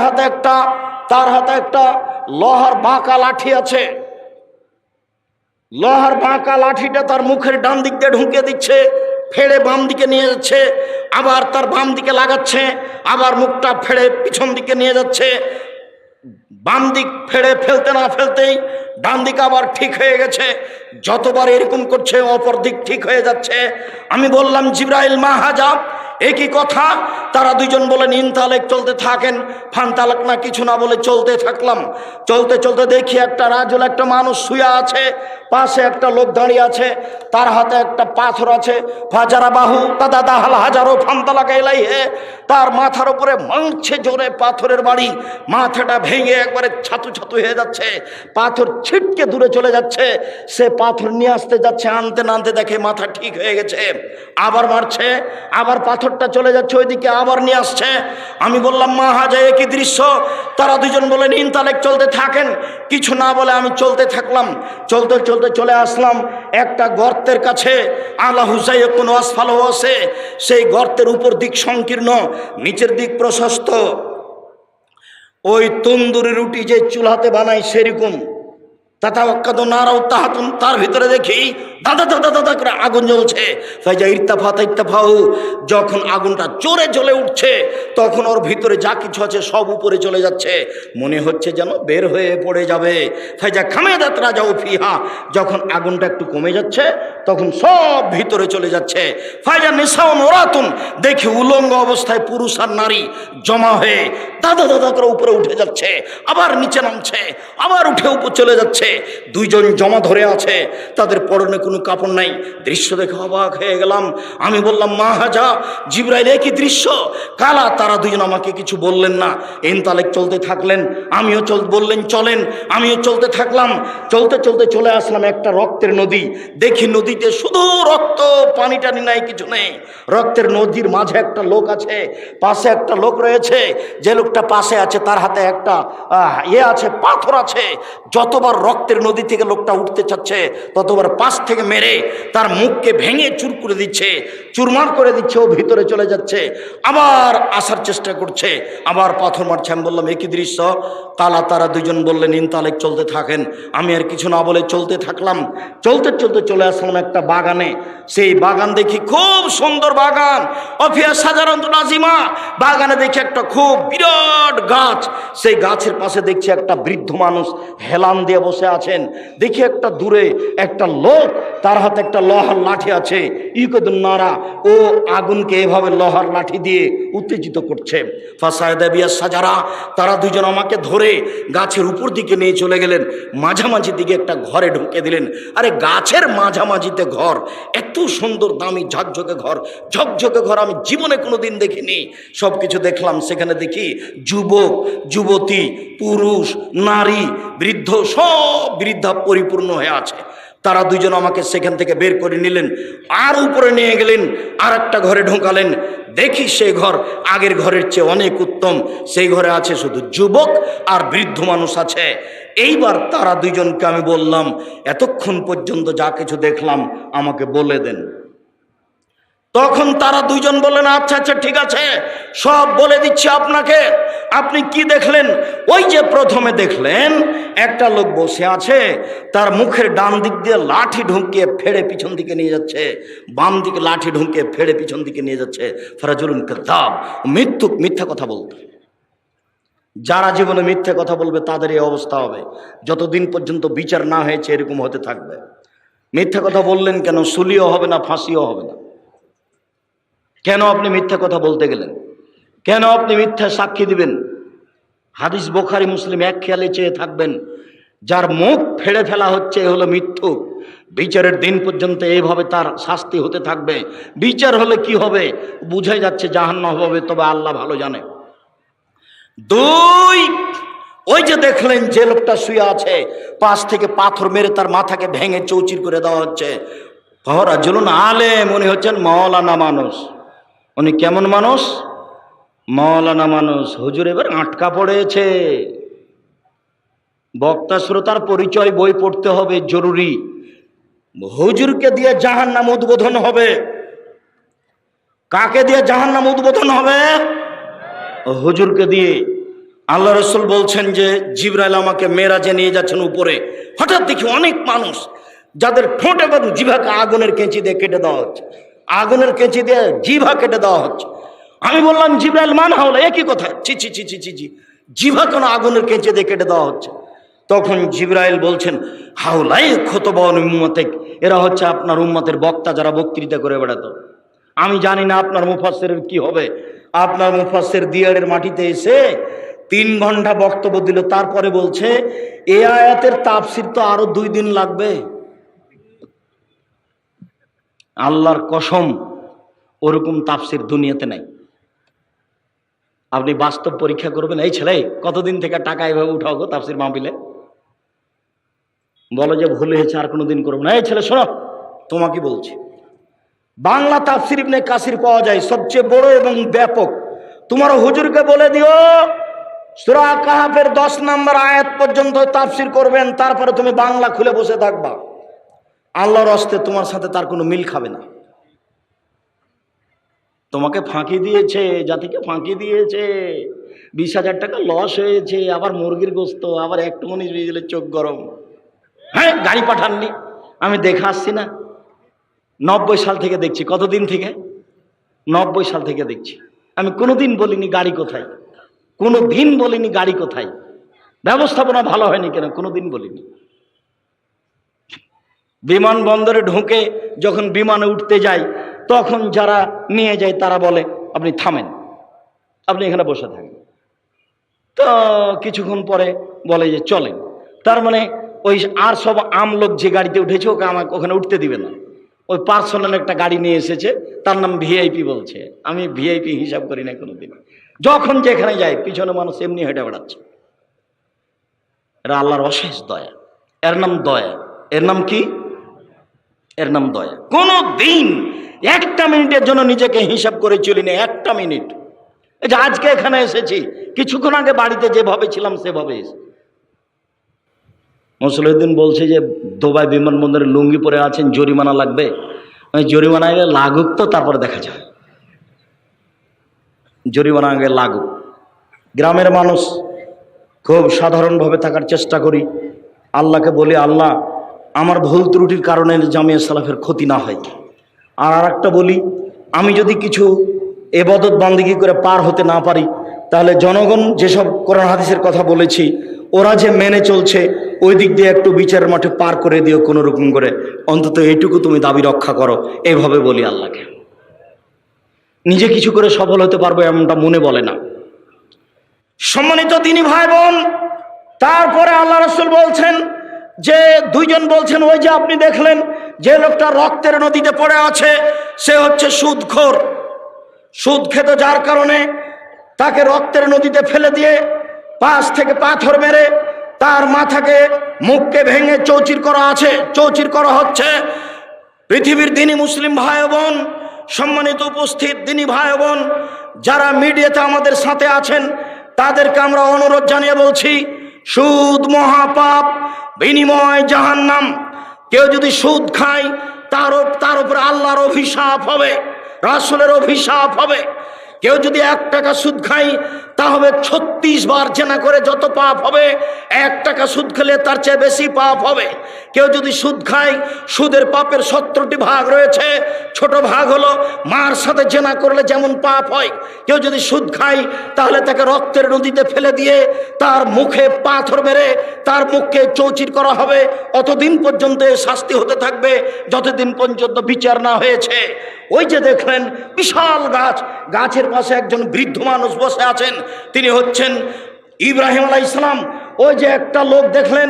হাতে একটা লোহার বাঁকা লাঠি আছে। লোহার বাঁকা লাঠিটা তার মুখের ডান দিক দিয়ে ঢুকিয়ে দিচ্ছে, ফেড়ে বাম দিকে নিয়ে যাচ্ছে, আবার তার বাম দিকে লাগাচ্ছে, আবার মুখটা ফেড়ে পিছন দিকে নিয়ে যাচ্ছে। বাম দিক ফেড়ে ফেলতে না ফেলতেই ডান দিক আবার ঠিক হয়ে গেছে। যতবার এরকম করছে অপর দিক ঠিক হয়ে যাচ্ছে। আমি বললাম, জিবরাইল মা হাজা, একই কথা। তারা 2 জন বলেন, ইনতালেক, চলতে থাকেন। ফানতালেক না, কিছু না বলে চলতে থাকলাম। চলতে চলতে দেখি একটা রাজুল, একটা মানুষ শুয়ে আছে, পাশে একটা লোক দাঁড়িয়ে আছে, তার হাতে একটা পাথর আছে। ফাজারা বাহু দাদা দাহাল হাজারো ফানতালাকা ইলাইহে, তার মাথার উপরে মারছে জোরে পাথরের বাড়ি, মাথাটা ভেঙে একবারে ছাতু ছাতু হয়ে যাচ্ছে, পাথর ছিটকে দূরে চলে যাচ্ছে। সে পাথর নিয়ে আসতে যাচ্ছে, আনতে না আনতে দেখে মাথা ঠিক হয়ে গেছে, আবার মারছে, আবার পাথরটা চলে যাচ্ছে ওইদিকে, আবার নিয়ে আসছে। আমি বললাম, মা হাজা, একই দৃশ্য। তারা 2 জন বলেন, ইনতালেক, চলতে থাকেন। কিছু না বলে আমি চলতে থাকলাম। চলতে চলতে চলে আসলাম একটা গর্তের কাছে। আলা হুসাইয়ে কোনো আসফালও আছে, সেই গর্তের উপর দিক সংকীর্ণ, নিচের দিক প্রশস্ত। ওই তন্দুরি রুটি যে চুলাতে বানায় সেরকম। তার ভিতরে দেখি দাদা দাদা দাদা করে আগুন জ্বলছে। যখন আগুনটা জোরে জ্বলে উঠছে তখন ওর ভিতরে যা কিছু আছে সব উপরে চলে যাচ্ছে, মনে হচ্ছে যেন বের হয়ে পড়ে যাবে। ফাইজা খামেদাত রাজাউ ফিহা, যখন আগুনটা একটু কমে যাচ্ছে তখন সব ভিতরে চলে যাচ্ছে। ফাইজা নিসাউন ওরাতুন, দেখি উলঙ্গ অবস্থায় পুরুষ আর নারী জমা হয়ে দাদা দাদা করে উপরে উঠে যাচ্ছে, আবার নিচে নামছে, আবার উঠে উপর চলে যাচ্ছে। 2 জন জমা ধরে আছে, তাদের পরনে কোনো কাপড় নাই। দৃশ্য দেখে অবাক হয়ে গেলাম। আমি বললাম, মা হাজা, জিবরাইল, একই দৃশ্য, কালা। তারা 2 জন আমাকে কিছু বললেন না, ইনতালেক, চলতে থাকলেন। আমিও বললেন চলেন, আমিও চলতে থাকলাম। চলতে চলতে চলে আসলাম একটা রক্তের নদী। দেখি নদীতে শুধু রক্ত, পানি টানি নাই, কিছু নেই। রক্তের নদীর মাঝে একটা লোক আছে, পাশে একটা লোক রয়েছে। যে লোকটা পাশে আছে তার হাতে একটা আছে, পাথর আছে। যতবার রক্তের নদী থেকে লোকটা উঠতে চাচ্ছে ততবার পাশ থেকে থেকে মেরে তার মুখকে ভেঙে চুর করে দিচ্ছে, চুরমার করে দিচ্ছে, ও ভিতরে চলে যাচ্ছে, আবার আসার চেষ্টা করছে, আবার পাথর মারছে। আমি বললাম একই দৃশ্য। তারা দুজন বললেন ইনতালেক, চলতে থাকেন। আমি আর কিছু না বলে চলতে থাকলাম। চলতে চলতে চলে আসলাম একটা বাগানে। সেই বাগান দেখি খুব সুন্দর বাগান, অফিয়া সাজারান নাজিমা। বাগানে দেখি একটা খুব বিরাট গাছ, সেই গাছের পাশে দেখছি একটা বৃদ্ধ মানুষ হেলান দিয়ে বসে আছেন। দেখি একটা দূরে একটা লোক, তার হাতে একটা লোহার লাঠি আছে, ইকদুন্নারা, ও আগুনকে এভাবে লোহার লাঠি দিয়ে উত্তেজিত করছে। ফাসায়দাবিয়া সাজারা, তারা দুজন আমাকে ধরে গাছের উপর দিকে নিয়ে চলে গেলেন, মাঝামাঝি দিকে একটা ঘরে ঢুকে দিলেন। আরে গাছের মাঝামাঝিতে ঘর, এত সুন্দর দামি ঝকঝকে ঘর, ঝকঝকে ঘর আমি জীবনে কোনোদিন দেখিনি। সব কিছু দেখলাম। সেখানে দেখি যুবক, যুবতী, পুরুষ, নারী, বৃদ্ধ, সব বৃদ্ধা পরিপূর্ণ হয়ে আছে। তারা দুজন আমাকে সেখান থেকে বের করে নিলেন, আর উপরে নিয়ে গেলেন, আর একটা ঘরে ঢোকালেন। দেখি সেই ঘর আগের ঘরের চেয়ে অনেক উত্তম। সেই ঘরে আছে শুধু যুবক আর বৃদ্ধ মানুষ আছে। এইবার তারা দুজনকে আমি বললাম, এতক্ষণ পর্যন্ত যা কিছু দেখলাম আমাকে বলে দেন। তখন তারা দুইজন বললেন, আচ্ছা আচ্ছা ঠিক আছে, সব বলে দিচ্ছি আপনাকে। আপনি কি দেখলেন? ওই যে প্রথমে দেখলেন একটা লোক বসে আছে, তার মুখের ডান দিক দিয়ে লাঠি ঢুকিয়ে ফেড়ে পিছন দিকে নিয়ে যাচ্ছে, বাম দিকে লাঠি ঢুকিয়ে ফেড়ে পিছন দিকে নিয়ে যাচ্ছে। ফারাজুলুন কাযাব, মিথ্যা কথা বলতে। যারা জীবনে মিথ্যে কথা বলবে তাদের এই অবস্থা হবে। যতদিন পর্যন্ত বিচার না হয়েছে এরকম হতে থাকবে। মিথ্যা কথা বললেন কেন? সুলিও হবে না, ফাঁসিও হবে না। কেন আপনি মিথ্যা কথা বলতে গেলেন? কেন আপনি মিথ্যা সাক্ষী দিবেন? হাদিস বুখারী মুসলিম এক খেয়ালে চেয়ে থাকবেন, যার মুখ ফেড়ে ফেলা হচ্ছে এ হলো মিথ্যুক। বিচারের দিন পর্যন্ত এইভাবে তার শাস্তি হতে থাকবে। বিচার হলে কি হবে? বুঝাই যাচ্ছে জাহান্নাম হবে, তবে আল্লাহ ভালো জানে। দুই, ওই যে দেখলেন যে লোকটা শুয়ে আছে, পাশ থেকে পাথর মেরে তার মাথাকে ভেঙে চৌচির করে দেওয়া হচ্ছে। রাজুলুন আলেম, উনি হচ্ছেন মাওলানা মানুষ। উনি কেমন মানুষ? মাওলানা মানুষ। হুজুর এবার আটকা পড়েছে। বক্তা শ্রোতার পরিচয় বই পড়তে হবে, জরুরি। হুজুরকে দিয়ে জাহান্নাম উদ্বোধন হবে। কাকে দিয়ে জাহান্নাম উদ্বোধন হবে? হুজুরকে দিয়ে। আল্লাহ রাসূল বলছেন যে জিবরাইল আমাকে মেরাজে নিয়ে যাচ্ছেন উপরে। হঠাৎ দেখি অনেক মানুষ, যাদের ঠোঁট এবং জিভাকে আগুনের কেঁচি দিয়ে কেটে দেওয়া হচ্ছে, আগুনের কেঁচি দিয়ে জিভা কেটে দেওয়া হচ্ছে। আমি বললাম, জিবরাইল মান হাওলা, একই কথা। ছি ছি ছি ছি ছি জি, জিভা কেন আগুনের কেঁচি দিয়ে কেটে দেওয়া হচ্ছে? তখন জিবরাইল বলছেন, হাওলাই খতবান উম্মতেক, এরা হচ্ছে আপনার উম্মতের বক্তা, যারা বক্তৃতা করে বেড়াতো। আমি জানি না আপনার মুফাসসিরের কি হবে। আপনার মুফাসসির দিয়ারের মাটিতে এসে 3 ঘন্টা বক্তব্য দিল, তারপরে বলছে এই আয়াতের তাফসীর তো আরো 2 দিন লাগবে। আল্লাহর কসম, ওরকম তাফসীর দুনিয়াতে নাই। আপনি বাস্তব পরীক্ষা করবেন। এই ছেলে, কতদিন থেকে টাকা এভাবে উঠাও গো তাফসীর মাহফিলে? বলো যে ভুল হয়েছে, আর কোনোদিন করবো না। এই ছেলে শোনো, তোমাকে বলছি, বাংলা তাফসীর ইবনে কাসির পাওয়া যায়, সবচেয়ে বড় এবং ব্যাপক। তোমার হুজুরকে বলে দিও সূরা কাহাফের 10 নম্বর আয়াত পর্যন্ত তাফসীর করবেন, তারপরে তুমি বাংলা খুলে বসে থাকবা। আল্লাহর হস্তে তোমার সাথে তার কোনো মিল খাবে না। তোমাকে ফাঁকি দিয়েছে, জাতিকে ফাঁকি দিয়েছে। 20,000 টাকা লস হয়েছে, আবার মুরগির গোস্ত, আবার একটু মনে হয়ে গেলে চোখ গরম। হ্যাঁ, গাড়ি পাঠাননি, আমি দেখে আসছি না। 90 সাল থেকে দেখছি। কতদিন থেকে? 90 সাল থেকে দেখছি। আমি কোনোদিন বলিনি গাড়ি কোথায়, কোনোদিন বলিনি গাড়ি কোথায়, ব্যবস্থাপনা ভালো হয়নি কেন, কোনোদিন বলিনি। বিমানবন্দরে ঢুকে যখন বিমানে উঠতে যাই, তখন যারা নিয়ে যায় তারা বলে আপনি থামেন, আপনি এখানে বসে থাকেন। তো কিছুক্ষণ পরে বলে যে চলেন। তার মানে ওই আর সব আমলোক যে গাড়িতে উঠেছে ওকে আমাকে ওখানে উঠতে দিবে না। ওই পার্সোনাল একটা গাড়ি নিয়ে এসেছে, তার নাম ভিআইপি বলছে। আমি ভিআইপি হিসাব করি না কোনোদিন। যখন যেখানে যাই পিছনে মানুষ এমনি হেঁটে বেড়াচ্ছে। এরা আল্লাহর অশেষ দয়া। এর নাম দয়া। এর নাম কি? এর নাম দয়া। কোনো দিন একটা মিনিটের জন্য নিজেকে হিসাব করে চলি না, একটা মিনিট। এই যে আজকে এখানে এসেছি, কিছুক্ষণ আগে বাড়িতে যেভাবে ছিলাম সেভাবে এসে। মুসলিউদ্দিন বলছে যে দুবাই বিমানবন্দরে লুঙ্গি পরে আছেন, জরিমানা লাগবে। জরিমানা আগে লাগুক তো তারপরে দেখা যায়, জরিমানা আগে লাগুক। গ্রামের মানুষ খুব সাধারণভাবে থাকার চেষ্টা করি, আল্লাহকে বলি আল্লাহ আমার ভুল ত্রুটির কারণে জামিয়া সালাফের ক্ষতি না হয়। আর একটা বলি, আমি যদি কিছু এবাদত বান্দিগি করে পার হতে না পারি, তাহলে জনগণ যেসব কোরআন হাদিসের কথা বলেছি ওরা যে মেনে চলছে ওই দিক দিয়ে একটু বিচারের মাঠে পার করে দিও কোনো রকম করে, অন্তত এইটুকু তুমি দাবি রক্ষা করো। এইভাবে বলি আল্লাহকে। নিজে কিছু করে সফল হতে পারবো এমনটা মনে বলে না। সম্মানিত দিনী ভাই বোন, তারপরে আল্লাহ রাসূল বলছেন যে দুইজন বলছেন ওই যে আপনি দেখলেন যে লোকটা রক্তের নদীতে পড়ে আছে সে হচ্ছে সুদখোর। সুদ খেত যার কারণে তাকে রক্তের নদীতে ফেলে দিয়ে পাশ থেকে পাথর মেরে তার মাথাকে মুখকে ভেঙে চৌচির করা আছে, চৌচির করা হচ্ছে। পৃথিবীর দিনী মুসলিম ভাই বোন, সম্মানিত উপস্থিত দিনী ভাই বোন, যারা মিডিয়াতে আমাদের সাথে আছেন তাদেরকে আমরা অনুরোধ জানিয়ে বলছি, সুদ মহাপাপ, বিনিময় জাহান্নাম। কেউ যদি সুদ খায় তার উপর আল্লাহর অভিশাপ হবে, রাসূলের অভিশাপ হবে। কেউ যদি 1 টাকা সুদ খায় তা হবে 36 বার জেনা করে যত পাপ হবে, 1 টাকা সুদ খেলে তার চেয়ে বেশি পাপ হবে। কেউ যদি সুদ খায়, সুদের পাপের 17টি ভাগ রয়েছে। ছোট ভাগ হলো মার সাথে জেনা করলে যেমন পাপ হয়। কেউ যদি সুদ খায় তাহলে তাকে রক্তের নদীতে ফেলে দিয়ে তার মুখে পাথর মেরে তার মুখকে চৌচির করা হবে। অতদিন পর্যন্ত শাস্তি হতে থাকবে যতদিন পর্যন্ত বিচার না হয়েছে। ওই যে দেখলেন বিশাল গাছ, গাছের পাশে একজন বৃদ্ধ মানুষ বসে আছেন, তিনি হচ্ছেন ইব্রাহিম আলাইহিস সালাম। ওই যে একটা লোক দেখলেন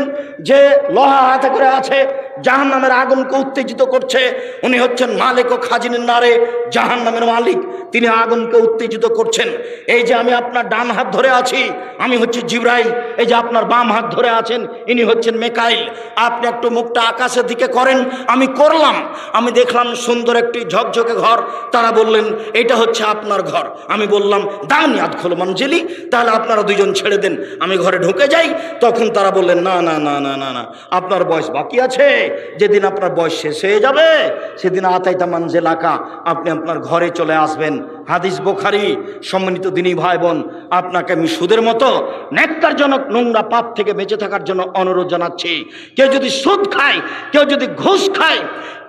যে লোহা হাতে করে আছে, জাহান্নামের আগুনকে উত্তেজিত করছে, উনি হচ্ছেন মালিক ও খাজিনের নারে জাহান্নামের মালিক, তিনি আগুনকে উত্তেজিত করছেন। এই যে আমি আপনার ডান হাত ধরে আছি, আমি হচ্ছি জিবরাইল। এই যে আপনার বাম হাত ধরে আছেন, ইনি হচ্ছেন মিকাইল। আপনি একটু মুখটা আকাশের দিকে করেন। আমি করলাম, আমি দেখলাম সুন্দর একটি ঝকঝকে ঘর। তারা বললেন এটা হচ্ছে আপনার ঘর। আমি বললাম দানি আদখুল মনজিলি, তাহলে আপনারা দুইজন ছেড়ে দেন, আমি ঘরে ঢুকে যাই। তখন তারা বললেন না না না না না না, আপনার বয়স বাকি আছে। যেদিন আপনার বয়স শেষ হয়ে যাবে সেদিন আতাইতা মানজিলাকা, আপনি আপনার ঘরে চলে আসবেন। হাদিস বুখারী। সম্মানিত দিনী ভাই বোন, আপনাকে আমি সুদের মতো নেককারজনক নোংরা পাপ থেকে বেঁচে থাকার জন্য অনুরোধ জানাচ্ছি। কেউ যদি সুদ খায়, কেউ যদি ঘুষ খায়,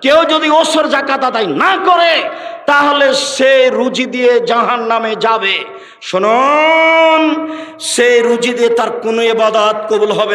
কেউ যদি ওসর যাকাত আদায় না করে, তাহলে সে রুজি দিয়ে জাহান্নামে যাবে। শুনুন, সে রুজি দিয়ে তার কোনো ইবাদত কবুল হবে না।